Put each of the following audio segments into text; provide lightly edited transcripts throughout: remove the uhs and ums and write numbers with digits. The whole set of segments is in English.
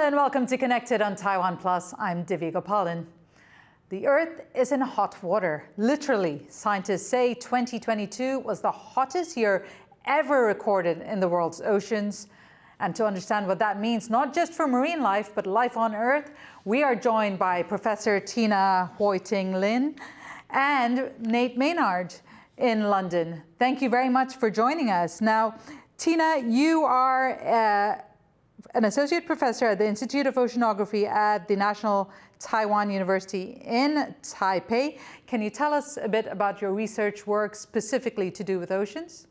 and welcome to Connected on TaiwanPlus. I'm Divya Gopalan. The Earth is in hot water. Literally, scientists say 2022 was the hottest year ever recorded in the world's oceans. And to understand what that means, not just for marine life, but life on Earth, we are joined by Professor Tina Hoiting Lin and Nate Maynard in London. Thank you very much for joining us. Now, Tina, you are an associate professor at the Institute of Oceanography at the National Taiwan University in Taipei. Can you tell us a bit about your research work specifically to do with oceans?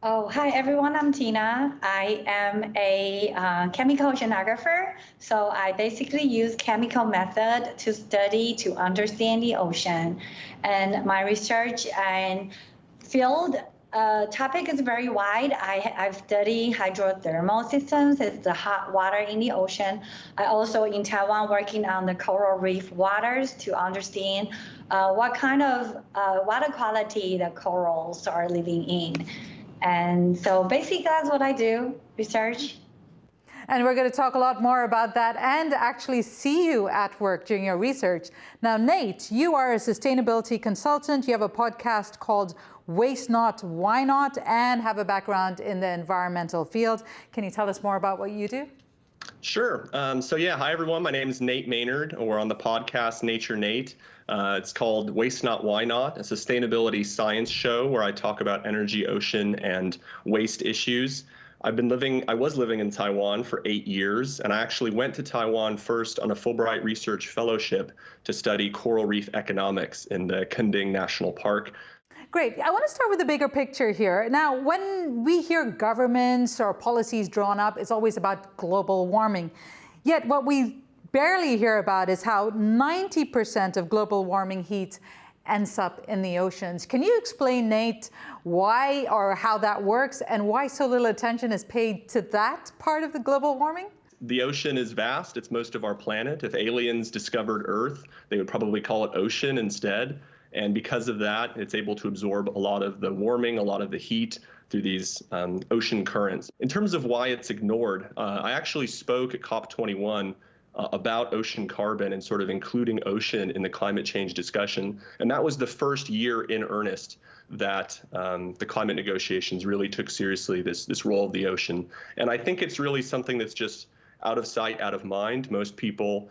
Oh, hi everyone, I'm Tina. I am a chemical oceanographer. So I basically use chemical method to study, to understand the ocean. And my research and field topic is very wide. I've studied hydrothermal systems, it's the hot water in the ocean. I also in Taiwan working on the coral reef waters to understand what kind of water quality the corals are living in. And so basically that's what I do, research. And we're going to talk a lot more about that and actually see you at work during your research. Now, Nate, you are a sustainability consultant. You have a podcast called Waste Not, Why Not, and have a background in the environmental field. Can you tell us more about what you do? Sure. Hi everyone. My name is Nate Maynard. We're on the podcast Nature Nate. It's called Waste Not, Why Not, a sustainability science show where I talk about energy, ocean, and waste issues. I was living in Taiwan for 8 years, and I actually went to Taiwan first on a Fulbright Research Fellowship to study coral reef economics in the Kending National Park. Great. I want to start with the bigger picture here. Now, when we hear governments or policies drawn up, it's always about global warming. Yet what we barely hear about is how 90% of global warming heat ends up in the oceans. Can you explain, Nate, why or how that works and why so little attention is paid to that part of the global warming? The ocean is vast. It's most of our planet. If aliens discovered Earth, they would probably call it ocean instead. And because of that, it's able to absorb a lot of the warming, a lot of the heat through these ocean currents. In terms of why it's ignored, I actually spoke at COP21 about ocean carbon and sort of including ocean in the climate change discussion. And that was the first year in earnest that the climate negotiations really took seriously this role of the ocean. And I think it's really something that's just out of sight, out of mind. Most people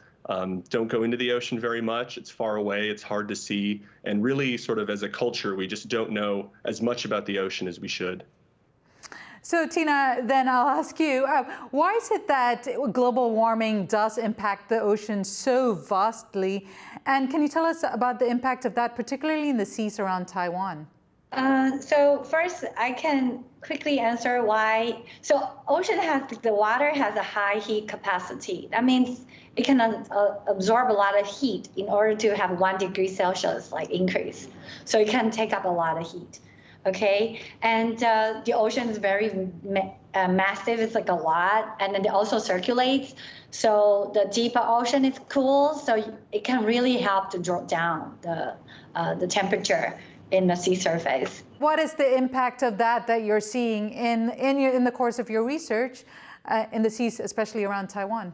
don't go into the ocean very much. It's far away, it's hard to see. And really sort of as a culture, we just don't know as much about the ocean as we should. So Tina, then I'll ask you, why is it that global warming does impact the ocean so vastly? And can you tell us about the impact of that, particularly in the seas around Taiwan? So first, I can quickly answer why. So the water has a high heat capacity. That means it can absorb a lot of heat in order to have 1 degree Celsius increase. So it can take up a lot of heat. Okay, and the ocean is very massive. It's like a lot, and then it also circulates. So the deeper ocean is cool, so it can really help to drop down the temperature in the sea surface. What is the impact of that you're seeing in the course of your research in the seas, especially around Taiwan?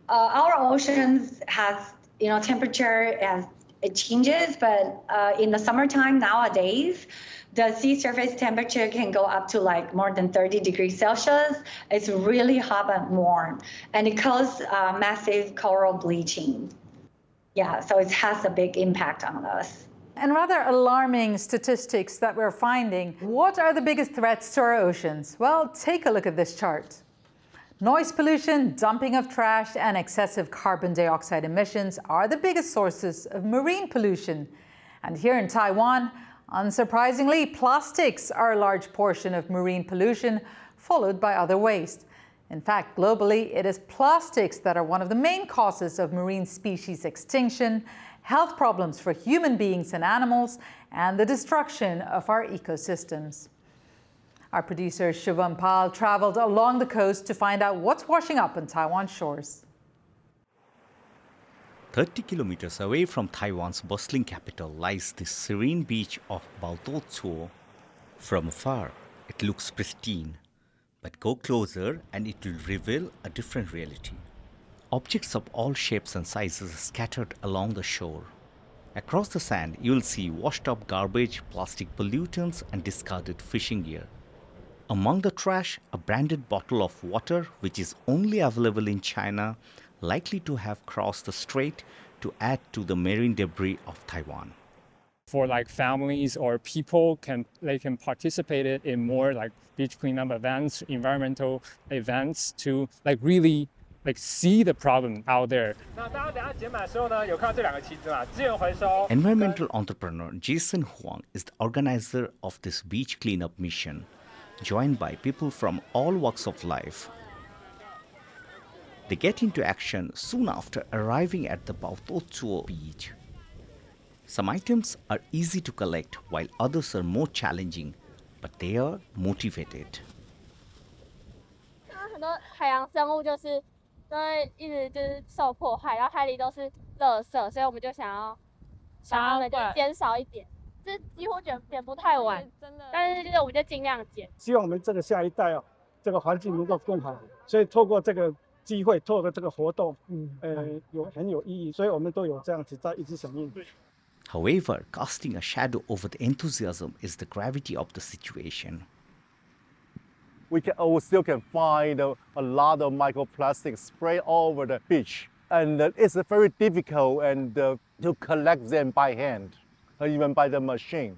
Our oceans has temperature as it changes, but in the summertime nowadays, the sea surface temperature can go up to more than 30 degrees Celsius. It's really hot and warm, and it causes massive coral bleaching. Yeah, so it has a big impact on us. And rather alarming statistics that we're finding. What are the biggest threats to our oceans? Well, take a look at this chart. Noise pollution, dumping of trash, and excessive carbon dioxide emissions are the biggest sources of marine pollution. And here in Taiwan, unsurprisingly, plastics are a large portion of marine pollution, followed by other waste. In fact, globally, it is plastics that are one of the main causes of marine species extinction, health problems for human beings and animals, and the destruction of our ecosystems. Our producer, Shubham Pal, traveled along the coast to find out what's washing up on Taiwan's shores. 30 kilometers away from Taiwan's bustling capital lies the serene beach of Baltotsuo. From afar, it looks pristine, but go closer and it will reveal a different reality. Objects of all shapes and sizes are scattered along the shore. Across the sand, you'll see washed up garbage, plastic pollutants, and discarded fishing gear. Among the trash, a branded bottle of water which is only available in China, likely to have crossed the strait to add to the marine debris of Taiwan. For like families or people can participate in more like beach cleanup events, environmental events to like really see the problem out there. Environmental entrepreneur Jason Huang is the organizer of this beach cleanup mission, joined by people from all walks of life. They get into action soon after arriving at the Baotouzuo beach. Some items are easy to collect while others are more challenging, but they are motivated. 很多海洋生物就是都会一直就是受迫害，然后海里都是垃圾，所以我们就想要把它们就减少一点。这几乎减不太完，真的。但是就是我们就尽量减。希望我们这个下一代啊，这个环境能够更好。所以透过这个机会，透过这个活动，很有意义。所以我们都有这样子在一直响应。However, casting a shadow over the enthusiasm is the gravity of the situation. We still can find a lot of microplastics spread all over the beach. And it's very difficult to collect them by hand, or even by the machine.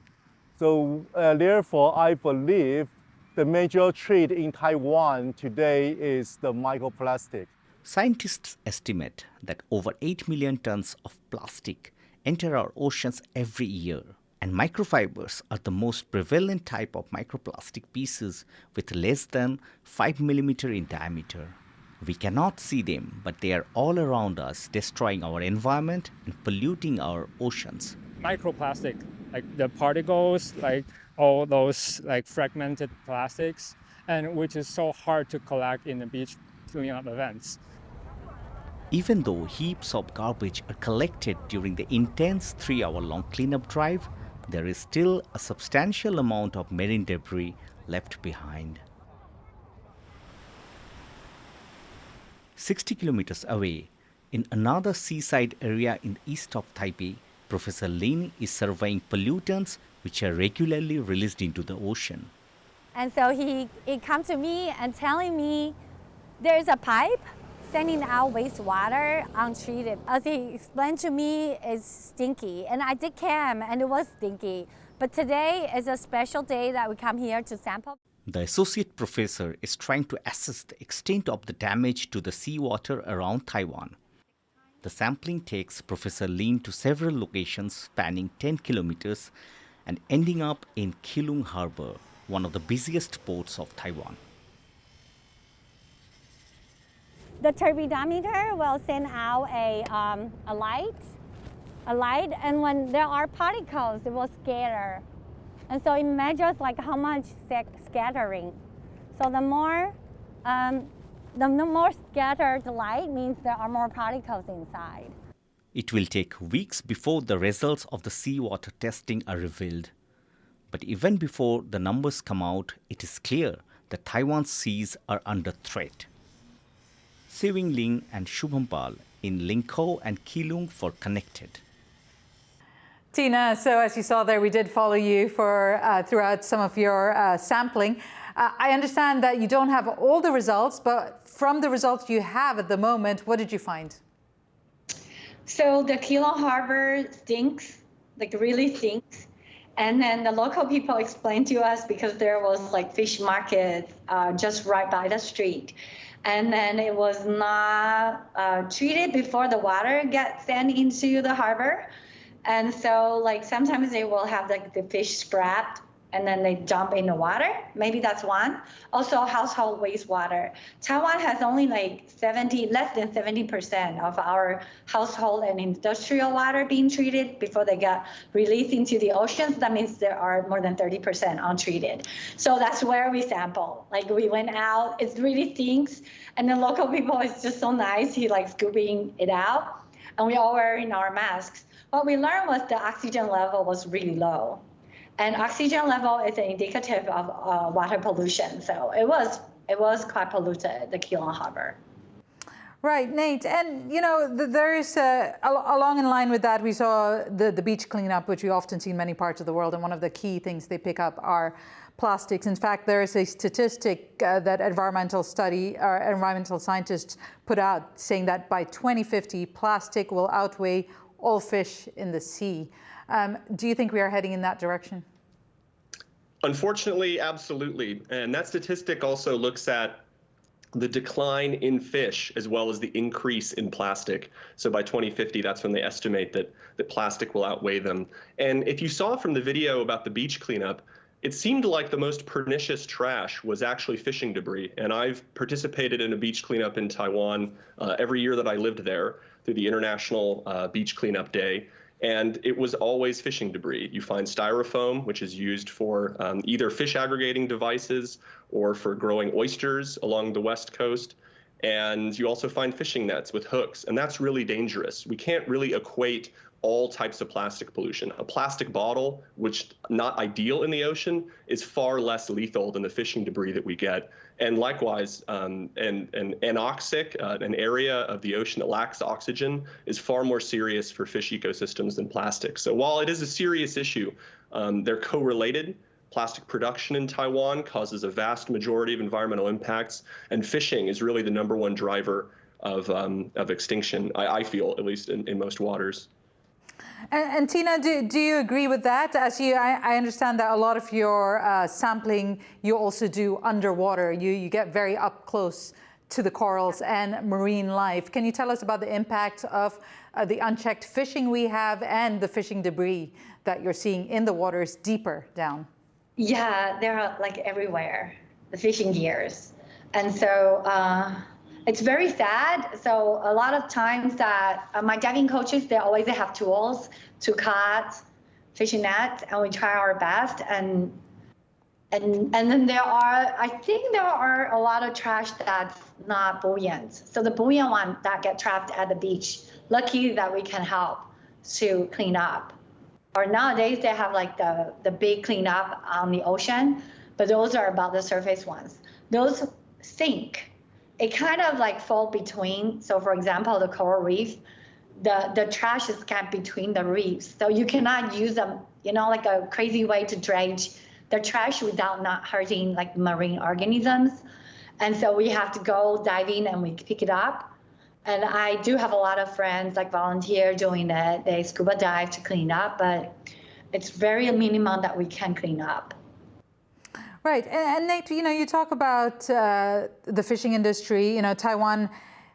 So therefore, I believe the major threat in Taiwan today is the microplastic. Scientists estimate that over 8 million tons of plastic enter our oceans every year. And microfibers are the most prevalent type of microplastic pieces with less than 5 mm in diameter. We cannot see them, but they are all around us, destroying our environment and polluting our oceans. Microplastic, like the particles, like all those like fragmented plastics, and which is so hard to collect in the beach cleanup events. Even though heaps of garbage are collected during the intense 3-hour-long cleanup drive, there is still a substantial amount of marine debris left behind. 60 kilometers away, in another seaside area in the east of Taipei, Professor Lin is surveying pollutants which are regularly released into the ocean. And so he come to me and telling me there's a pipe sending out wastewater untreated. As he explained to me, it's stinky. And I did cam and it was stinky. But today is a special day that we come here to sample. The associate professor is trying to assess the extent of the damage to the seawater around Taiwan. The sampling takes Professor Lin to several locations spanning 10 kilometers and ending up in Keelung Harbor, one of the busiest ports of Taiwan. The turbidometer will send out a light, and when there are particles, it will scatter. And so it measures like how much scattering. So the more scattered the light means there are more particles inside. It will take weeks before the results of the seawater testing are revealed. But even before the numbers come out, it is clear that Taiwan's seas are under threat. Siwing Ling and Shubham Pal in Lingkou and Keelung for Connected. Tina, so as you saw there, we did follow you for throughout some of your sampling. I understand that you don't have all the results, but from the results you have at the moment, what did you find? So the Keelung Harbor stinks, like really stinks. And then the local people explained to us because there was like fish markets just right by the street. And then it was not treated before the water gets sent into the harbor. And so like sometimes they will have like the fish scrapped and then they dump in the water. Maybe that's one. Also household wastewater. Taiwan has only like less than 70% of our household and industrial water being treated before they get released into the oceans. That means there are more than 30% untreated. So that's where we sample. Like we went out, it really stinks. And the local people is just so nice. He like scooping it out. And we all wearing our masks. What we learned was the oxygen level was really low. And oxygen level is an indicative of water pollution. So it was quite polluted, the Keelung Harbor. Right, Nate, and there's along in line with that, we saw the beach cleanup, which we often see in many parts of the world, and one of the key things they pick up are plastics. In fact, there is a statistic that environmental scientists put out saying that by 2050, plastic will outweigh all fish in the sea. Do you think we are heading in that direction? Unfortunately, absolutely. And that statistic also looks at the decline in fish as well as the increase in plastic. So by 2050, that's when they estimate that plastic will outweigh them. And if you saw from the video about the beach cleanup, it seemed like the most pernicious trash was actually fishing debris. And I've participated in a beach cleanup in Taiwan every year that I lived there through the International Beach Cleanup Day. And it was always fishing debris. You find styrofoam, which is used for either fish aggregating devices or for growing oysters along the West Coast. And you also find fishing nets with hooks, and that's really dangerous. We can't really equate all types of plastic pollution. A plastic bottle, which not ideal in the ocean, is far less lethal than the fishing debris that we get. And likewise, an anoxic, an area of the ocean that lacks oxygen, is far more serious for fish ecosystems than plastic. So while it is a serious issue, they're correlated. Plastic production in Taiwan causes a vast majority of environmental impacts, and fishing is really the #1 driver of extinction, I feel, at least in most waters. And Tina, do you agree with that? I understand that a lot of your sampling you also do underwater. You get very up close to the corals and marine life. Can you tell us about the impact of the unchecked fishing we have and the fishing debris that you're seeing in the waters deeper down? Yeah, they're like everywhere, the fishing gears. And so it's very sad. So a lot of times that my diving coaches, they always have tools to cut fishing nets, and we try our best. And then I think there are a lot of trash that's not buoyant. So the buoyant one that get trapped at the beach, lucky that we can help to clean up. Or nowadays they have like the big cleanup on the ocean, but those are about the surface ones. Those sink. It kind of like fall between. So for example, the coral reef, the trash is kept between the reefs. So you cannot use them, like a crazy way to dredge the trash without not hurting like marine organisms. And so we have to go diving and we pick it up. And I do have a lot of friends like volunteer doing it. They scuba dive to clean up, but it's very minimum that we can clean up. Right, and Nate, you talk about the fishing industry. Taiwan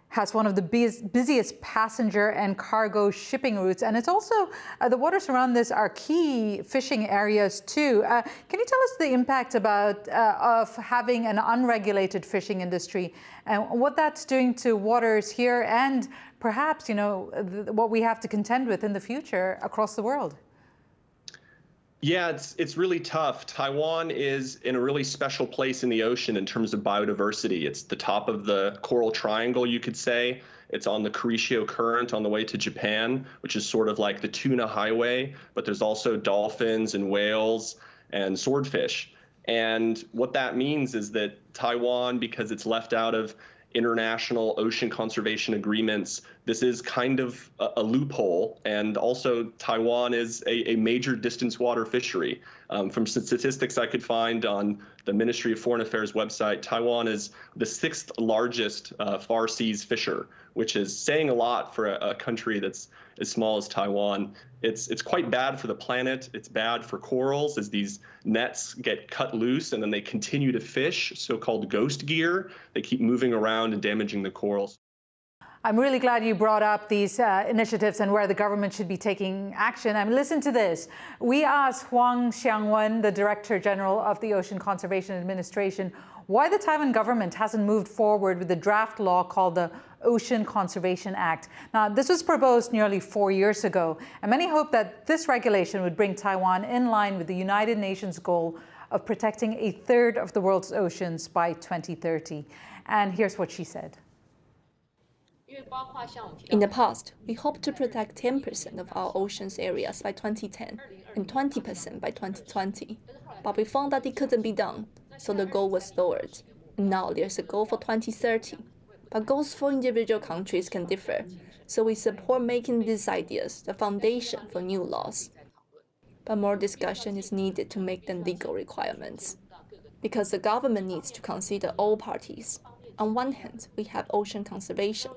has one of the busiest passenger and cargo shipping routes, and it's also the waters around this are key fishing areas too. Can you tell us the impact of having an unregulated fishing industry and what that's doing to waters here, and perhaps what we have to contend with in the future across the world? Yeah, it's really tough. Taiwan is in a really special place in the ocean in terms of biodiversity. It's the top of the coral triangle, you could say. It's on the Kurishio Current on the way to Japan, which is sort of like the tuna highway, but there's also dolphins and whales and swordfish. And what that means is that Taiwan, because it's left out of international ocean conservation agreements, this is kind of a loophole. And also Taiwan is a major distance water fishery. From statistics I could find on the Ministry of Foreign Affairs website, Taiwan is the 6th largest far seas fisher, which is saying a lot for a country that's as small as Taiwan. It's quite bad for the planet. It's bad for corals as these nets get cut loose and then they continue to fish, so-called ghost gear. They keep moving around and damaging the corals. I'm really glad you brought up these initiatives and where the government should be taking action. Listen to this. We asked Huang Xiangwen, the Director General of the Ocean Conservation Administration, why the Taiwan government hasn't moved forward with the draft law called the Ocean Conservation Act. Now, this was proposed nearly 4 years ago, and many hope that this regulation would bring Taiwan in line with the United Nations goal of protecting 1/3 of the world's oceans by 2030. And here's what she said. In the past, we hoped to protect 10% of our oceans areas by 2010 and 20% by 2020, but we found that it couldn't be done, so the goal was lowered. And now there's a goal for 2030. but goals for individual countries can differ, so we support making these ideas the foundation for new laws. But more discussion is needed to make them legal requirements, because the government needs to consider all parties. On one hand, we have ocean conservation.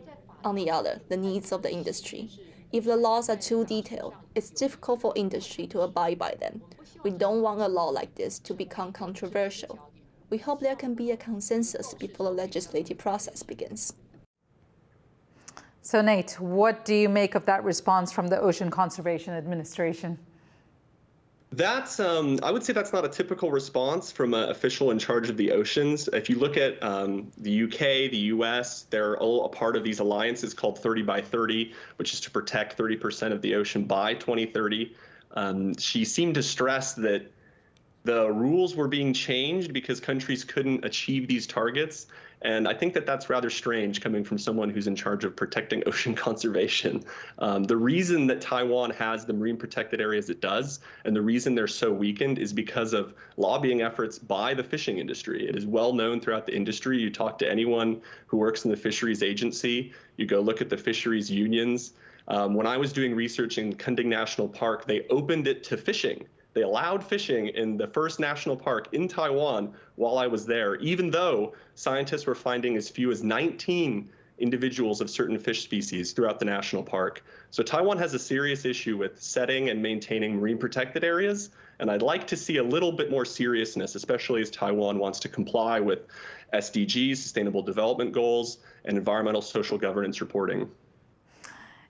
On the other, the needs of the industry. If the laws are too detailed, it's difficult for industry to abide by them. We don't want a law like this to become controversial. We hope there can be a consensus before the legislative process begins. So Nate, what do you make of that response from the Ocean Conservation Administration? That's, I would say that's not a typical response from an official in charge of the oceans. If you look at the UK, the US, they're all a part of these alliances called 30 by 30, which is to protect 30% of the ocean by 2030. She seemed to stress that the rules were being changed because countries couldn't achieve these targets. And I think that that's rather strange coming from someone who's in charge of protecting ocean conservation. The reason that Taiwan has the marine protected areas it does, and the reason they're so weakened, is because of lobbying efforts by the fishing industry. It is well known throughout the industry. You talk to anyone who works in the fisheries agency, you go look at the fisheries unions. When I was doing research in Kunming National Park, they opened it to fishing. They allowed fishing in the first national park in Taiwan while I was there, even though scientists were finding as few as 19 individuals of certain fish species throughout the national park. So Taiwan has a serious issue with setting and maintaining marine protected areas, and I'd like to see a little bit more seriousness, especially as Taiwan wants to comply with SDGs, Sustainable Development Goals, and environmental social governance reporting.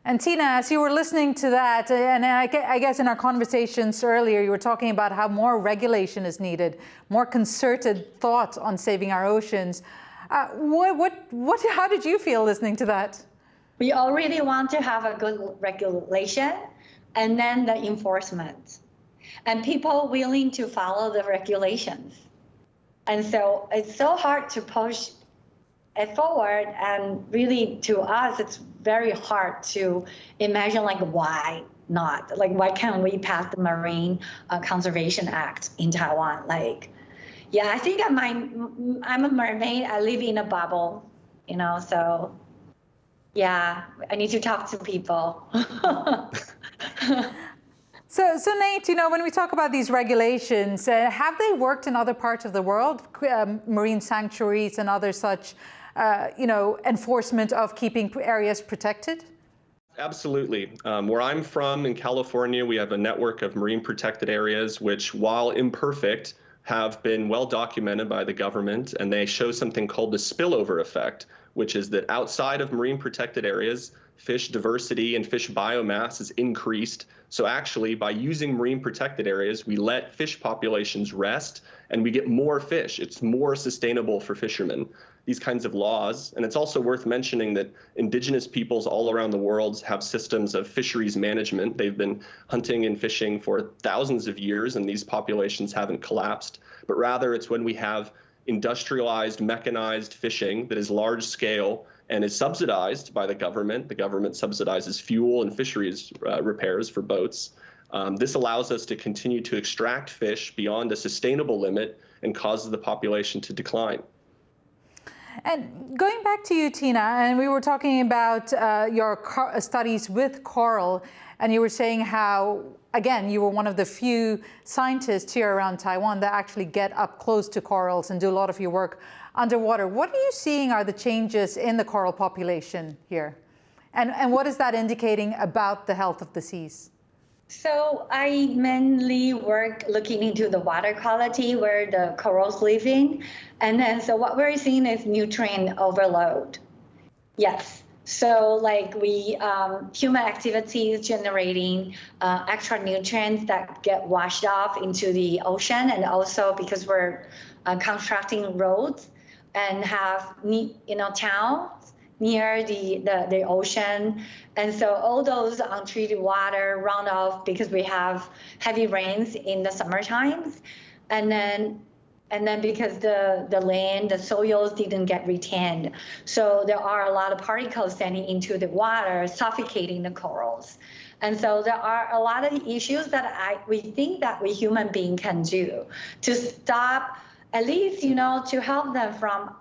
And Tina, as you were listening to that, and I guess in our conversations earlier, you were talking about how more regulation is needed, more concerted thought on saving our oceans. How did you feel listening to that? We already want to have a good regulation and then the enforcement and people willing to follow the regulations. And so it's so hard to push it forward, and really to us it's very hard to imagine like why not, like why can't we pass the Marine Conservation Act in Taiwan? Like, yeah, I think I'm a mermaid, I live in a bubble, you know, so yeah, I need to talk to people. So Nate, you know, when we talk about these regulations, have they worked in other parts of the world, marine sanctuaries and other such, you know, enforcement of keeping areas protected? Absolutely. Where I'm from in California, we have a network of marine protected areas, which, while imperfect, have been well documented by the government, and they show something called the spillover effect, which is that outside of marine protected areas, fish diversity and fish biomass is increased. So actually, by using marine protected areas, we let fish populations rest and we get more fish. It's more sustainable for fishermen. These kinds of laws. And it's also worth mentioning that indigenous peoples all around the world have systems of fisheries management. They've been hunting and fishing for thousands of years, and these populations haven't collapsed. But rather, it's when we have industrialized, mechanized fishing that is large scale and is subsidized by the government. The government subsidizes fuel and fisheries repairs for boats. This allows us to continue to extract fish beyond a sustainable limit and causes the population to decline. And going back to you, Tina, and we were talking about your studies with coral, and you were saying how, again, you were one of the few scientists here around Taiwan that actually get up close to corals and do a lot of your work underwater. What are you seeing are the changes in the coral population here? And what is that indicating about the health of the seas? So I mainly work looking into the water quality where the corals live in. And then, so what we're seeing is nutrient overload. Yes. So like human activities generating extra nutrients that get washed off into the ocean. And also because we're constructing roads and have, towns near the ocean. And so all those untreated water run off because we have heavy rains in the summer times. And then because the land, the soils didn't get retained. So there are a lot of particles sending into the water, suffocating the corals. And so there are a lot of issues that we think that we human beings can do to stop, at least, to help them from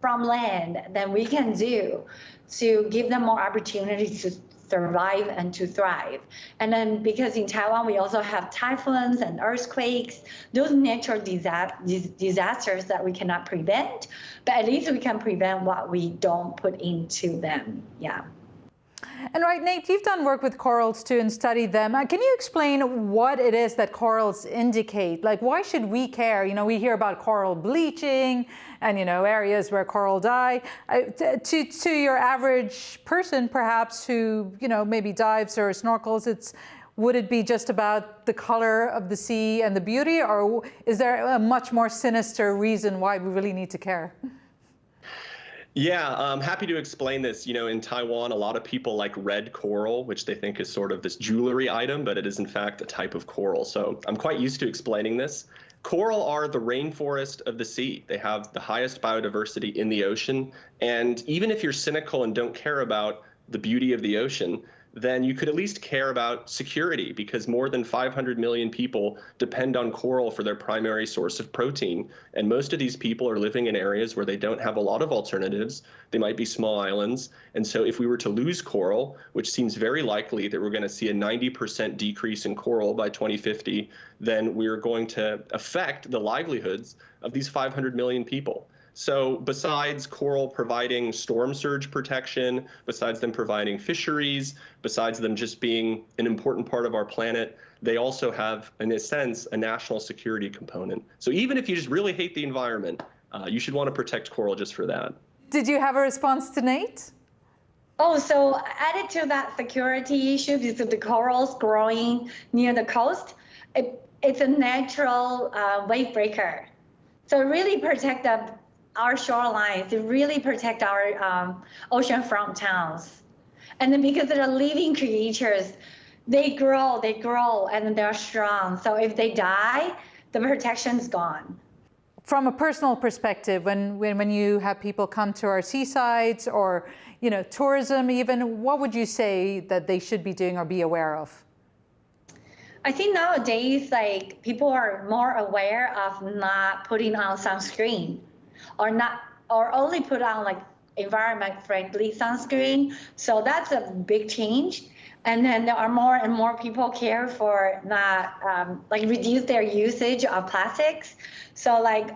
from land than we can do to give them more opportunities to survive and to thrive. And then because in Taiwan, we also have typhoons and earthquakes, those natural disasters that we cannot prevent, but at least we can prevent what we don't put into them. Yeah. And right, Nate, you've done work with corals too and studied them. Can you explain what it is that corals indicate? Like, why should we care? You know, we hear about coral bleaching and, you know, areas where coral die. To your average person, perhaps, who, you know, maybe dives or snorkels, would it be just about the color of the sea and the beauty, or is there a much more sinister reason why we really need to care? Yeah, I'm happy to explain this. You know, in Taiwan, a lot of people like red coral, which they think is sort of this jewelry item, but it is in fact a type of coral. So I'm quite used to explaining this. Coral are the rainforest of the sea. They have the highest biodiversity in the ocean. And even if you're cynical and don't care about the beauty of the ocean, then you could at least care about security, because more than 500 million people depend on coral for their primary source of protein. And most of these people are living in areas where they don't have a lot of alternatives. They might be small islands. And so if we were to lose coral, which seems very likely that we're going to see a 90% decrease in coral by 2050, then we're going to affect the livelihoods of these 500 million people. So besides coral providing storm surge protection, besides them providing fisheries, besides them just being an important part of our planet, they also have, in a sense, a national security component. So even if you just really hate the environment, you should want to protect coral just for that. Did you have a response to Nate? Oh, so added to that security issue, because of the corals growing near the coast, it's a natural wave breaker. So it really protects our shorelines, to really protect our oceanfront towns. And then because they're living creatures, they grow, and they're strong. So if they die, the protection's gone. From a personal perspective, when you have people come to our seasides or, you know, tourism even, what would you say that they should be doing or be aware of? I think nowadays, like, people are more aware of not putting on sunscreen, or only put on like environment-friendly sunscreen. So that's a big change. And then there are more and more people care for not reduce their usage of plastics. So like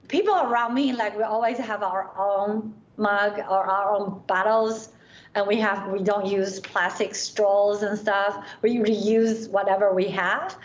people around me, like we always have our own mug or our own bottles, and we don't use plastic straws and stuff. We reuse whatever we have.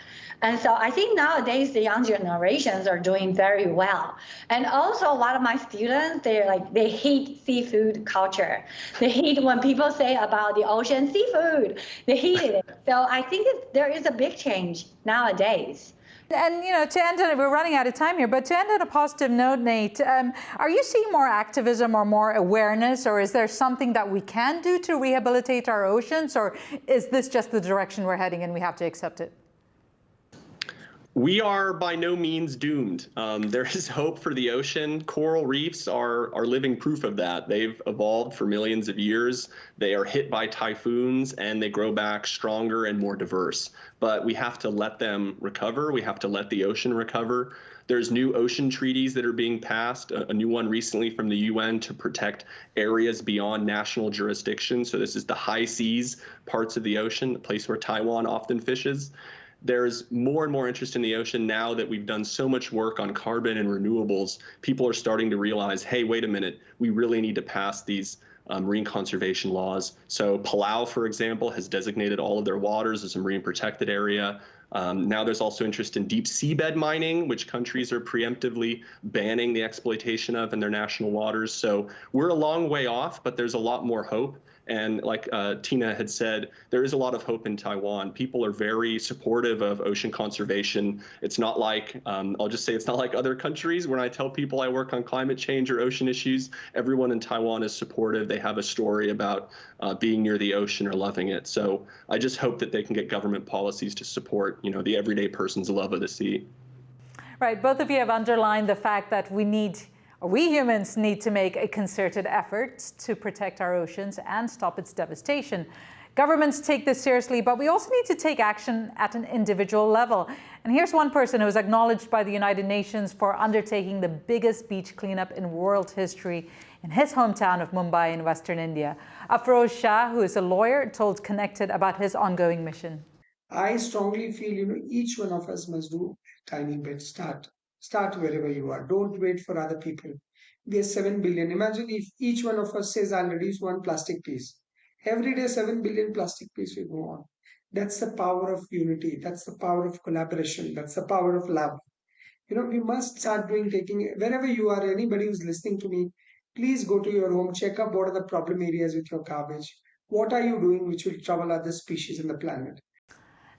And so I think nowadays the young generations are doing very well. And also a lot of my students, they hate seafood culture. They hate when people say about the ocean seafood. They hate it. So I think there is a big change nowadays. And, you know, to end on, we're running out of time here, but to end on a positive note, Nate, are you seeing more activism or more awareness, or is there something that we can do to rehabilitate our oceans, or is this just the direction we're heading and we have to accept it? We are by no means doomed. There is hope for the ocean. Coral reefs are living proof of that. They've evolved for millions of years. They are hit by typhoons and they grow back stronger and more diverse. But we have to let them recover. We have to let the ocean recover. There's new ocean treaties that are being passed, a new one recently from the UN to protect areas beyond national jurisdiction. So this is the high seas parts of the ocean, the place where Taiwan often fishes. There's more and more interest in the ocean now that we've done so much work on carbon and renewables. People are starting to realize, hey, wait a minute, we really need to pass these marine conservation laws. So Palau, for example, has designated all of their waters as a marine protected area. Now there's also interest in deep seabed mining, which countries are preemptively banning the exploitation of in their national waters. So we're a long way off, but there's a lot more hope. And like Tina had said, there is a lot of hope in Taiwan. People are very supportive of ocean conservation. It's not like, I'll just say it's not like other countries. When I tell people I work on climate change or ocean issues, everyone in Taiwan is supportive. They have a story about being near the ocean or loving it. So I just hope that they can get government policies to support, you know, the everyday person's love of the sea. Right, both of you have underlined the fact that we humans need to make a concerted effort to protect our oceans and stop its devastation. Governments take this seriously, but we also need to take action at an individual level. And here's one person who was acknowledged by the United Nations for undertaking the biggest beach cleanup in world history in his hometown of Mumbai in Western India. Afroz Shah, who is a lawyer, told Connected about his ongoing mission. I strongly feel, each one of us must do a tiny bit. Start wherever you are. Don't wait for other people. We are 7 billion. Imagine if each one of us says, I'll reduce one plastic piece. Every day, 7 billion plastic pieces will go on. That's the power of unity. That's the power of collaboration. That's the power of love. We must start taking, wherever you are, anybody who's listening to me, please go to your home, check up what are the problem areas with your garbage. What are you doing which will trouble other species in the planet?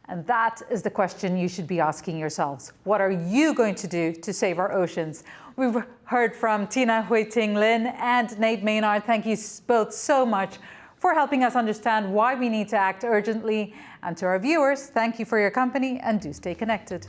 And that is the question you should be asking yourselves. What are you going to do to save our oceans? We've heard from Tina Hui-Ting Lin and Nate Maynard. Thank you both so much for helping us understand why we need to act urgently. And to our viewers, thank you for your company and do stay connected.